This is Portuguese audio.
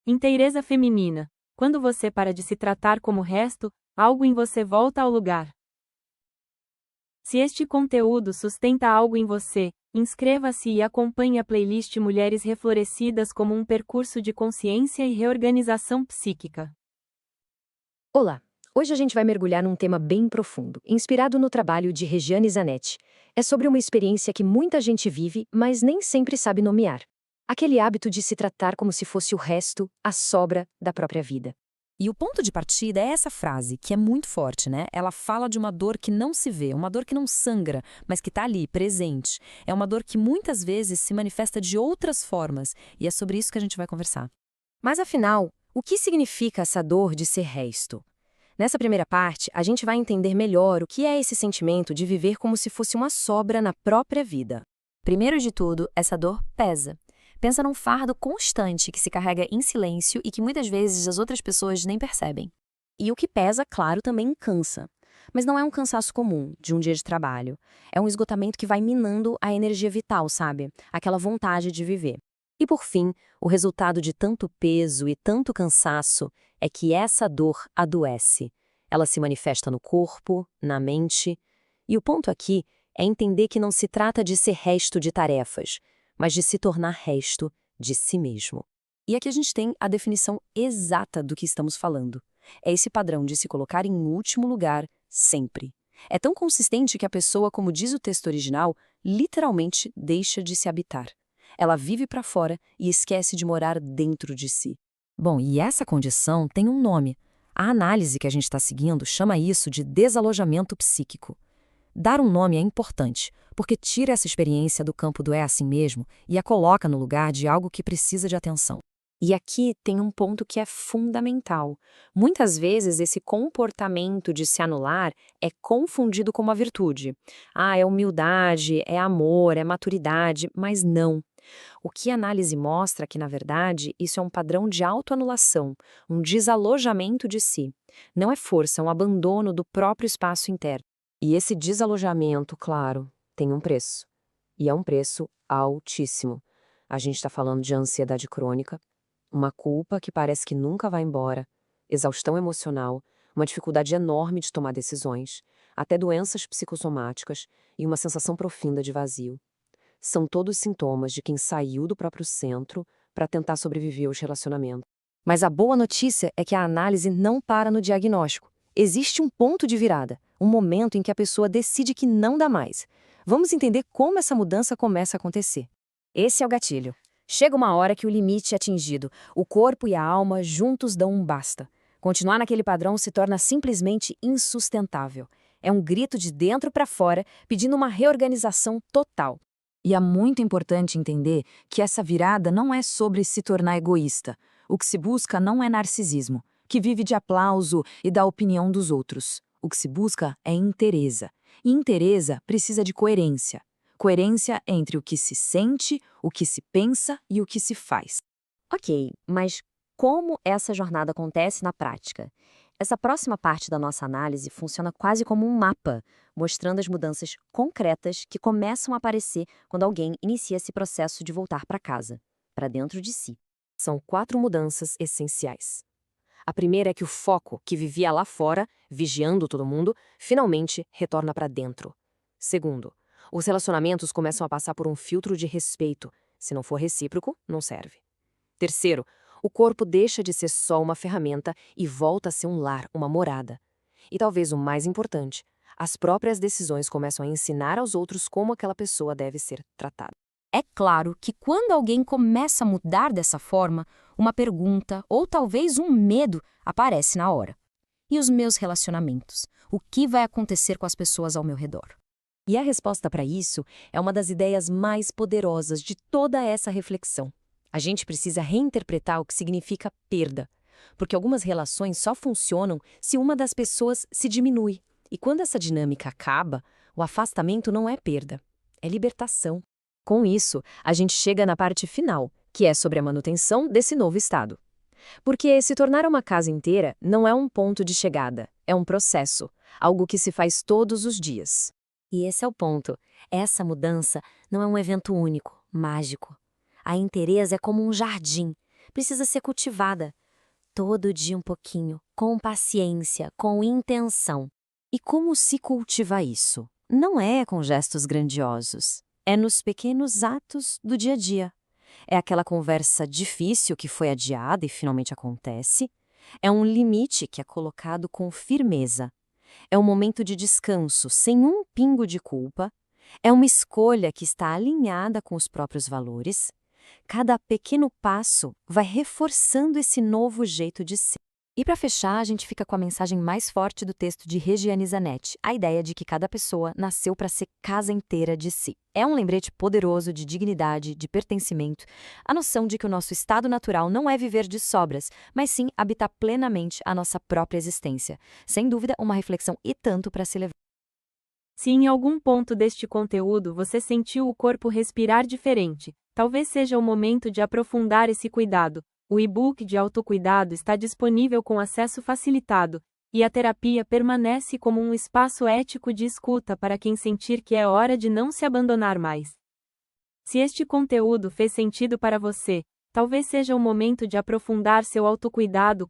Inteireza feminina. Quando você para de se tratar como resto, algo em você volta ao lugar. Se este conteúdo sustenta algo em você, inscreva-se e acompanhe a playlist Mulheres Reflorescidas como um percurso de consciência e reorganização psíquica. Olá! Hoje a gente vai mergulhar num tema bem profundo, inspirado no trabalho de Regiane Zanetti. É sobre uma experiência que muita gente vive, mas nem sempre sabe nomear. Aquele hábito de se tratar como se fosse o resto, a sobra da própria vida. E o ponto de partida é essa frase, que é muito forte, né? Ela fala de uma dor que não se vê, uma dor que não sangra, mas que está ali, presente. É uma dor que muitas vezes se manifesta de outras formas, e é sobre isso que a gente vai conversar. Mas afinal, o que significa essa dor de ser resto? Nessa primeira parte, a gente vai entender melhor o que é esse sentimento de viver como se fosse uma sobra na própria vida. Primeiro de tudo, essa dor pesa. Pensa num fardo constante que se carrega em silêncio e que muitas vezes as outras pessoas nem percebem. E o que pesa, claro, também cansa. Mas não é um cansaço comum, de um dia de trabalho. É um esgotamento que vai minando a energia vital, sabe? Aquela vontade de viver. E por fim, o resultado de tanto peso e tanto cansaço é que essa dor adoece. Ela se manifesta no corpo, na mente. E o ponto aqui é entender que não se trata de ser resto de tarefas, mas de se tornar resto de si mesmo. E aqui a gente tem a definição exata do que estamos falando. É esse padrão de se colocar em último lugar sempre. É tão consistente que a pessoa, como diz o texto original, literalmente deixa de se habitar. Ela vive para fora e esquece de morar dentro de si. Bom, e essa condição tem um nome. A análise que a gente está seguindo chama isso de desalojamento psíquico. Dar um nome é importante, porque tira essa experiência do campo do é assim mesmo e a coloca no lugar de algo que precisa de atenção. E aqui tem um ponto que é fundamental. Muitas vezes esse comportamento de se anular é confundido com uma virtude. Ah, é humildade, é amor, é maturidade, mas não. O que a análise mostra é que, na verdade, isso é um padrão de autoanulação, um desalojamento de si. Não é força, é um abandono do próprio espaço interno. E esse desalojamento, claro, tem um preço. E é um preço altíssimo. A gente está falando de ansiedade crônica, uma culpa que parece que nunca vai embora, exaustão emocional, uma dificuldade enorme de tomar decisões, até doenças psicossomáticas e uma sensação profunda de vazio. São todos sintomas de quem saiu do próprio centro para tentar sobreviver aos relacionamentos. Mas a boa notícia é que a análise não para no diagnóstico. Existe um ponto de virada, um momento em que a pessoa decide que não dá mais. Vamos entender como essa mudança começa a acontecer. Esse é o gatilho. Chega uma hora que o limite é atingido, o corpo e a alma juntos dão um basta. Continuar naquele padrão se torna simplesmente insustentável. É um grito de dentro para fora, pedindo uma reorganização total. E é muito importante entender que essa virada não é sobre se tornar egoísta. O que se busca não é narcisismo, que vive de aplauso e da opinião dos outros. O que se busca é inteireza. E inteireza precisa de coerência. Coerência entre o que se sente, o que se pensa e o que se faz. Ok, mas como essa jornada acontece na prática? Essa próxima parte da nossa análise funciona quase como um mapa, mostrando as mudanças concretas que começam a aparecer quando alguém inicia esse processo de voltar para casa, para dentro de si. São 4 mudanças essenciais. A primeira é que o foco, que vivia lá fora, vigiando todo mundo, finalmente retorna para dentro. Segundo, os relacionamentos começam a passar por um filtro de respeito. Se não for recíproco, não serve. Terceiro, o corpo deixa de ser só uma ferramenta e volta a ser um lar, uma morada. E talvez o mais importante, as próprias decisões começam a ensinar aos outros como aquela pessoa deve ser tratada. É claro que quando alguém começa a mudar dessa forma, uma pergunta ou talvez um medo aparece na hora. E os meus relacionamentos? O que vai acontecer com as pessoas ao meu redor? E a resposta para isso é uma das ideias mais poderosas de toda essa reflexão. A gente precisa reinterpretar o que significa perda, porque algumas relações só funcionam se uma das pessoas se diminui. E quando essa dinâmica acaba, o afastamento não é perda, é libertação. Com isso, a gente chega na parte final, que é sobre a manutenção desse novo estado. Porque se tornar uma casa inteira não é um ponto de chegada, é um processo, algo que se faz todos os dias. E esse é o ponto. Essa mudança não é um evento único, mágico. A inteireza é como um jardim. precisa ser cultivada. Todo dia um pouquinho, com paciência, com intenção. E como se cultiva isso? Não é com gestos grandiosos. É nos pequenos atos do dia a dia. É aquela conversa difícil que foi adiada e finalmente acontece. É um limite que é colocado com firmeza. É um momento de descanso, sem um pingo de culpa. É uma escolha que está alinhada com os próprios valores. Cada pequeno passo vai reforçando esse novo jeito de ser. E para fechar, a gente fica com a mensagem mais forte do texto de Regiane Zanetti, a ideia de que cada pessoa nasceu para ser casa inteira de si. É um lembrete poderoso de dignidade, de pertencimento, a noção de que o nosso estado natural não é viver de sobras, mas sim habitar plenamente a nossa própria existência. Sem dúvida, uma reflexão e tanto para se levar. Se em algum ponto deste conteúdo você sentiu o corpo respirar diferente, talvez seja o momento de aprofundar esse cuidado. O e-book de autocuidado está disponível com acesso facilitado, e a terapia permanece como um espaço ético de escuta para quem sentir que é hora de não se abandonar mais. Se este conteúdo fez sentido para você, talvez seja o momento de aprofundar seu autocuidado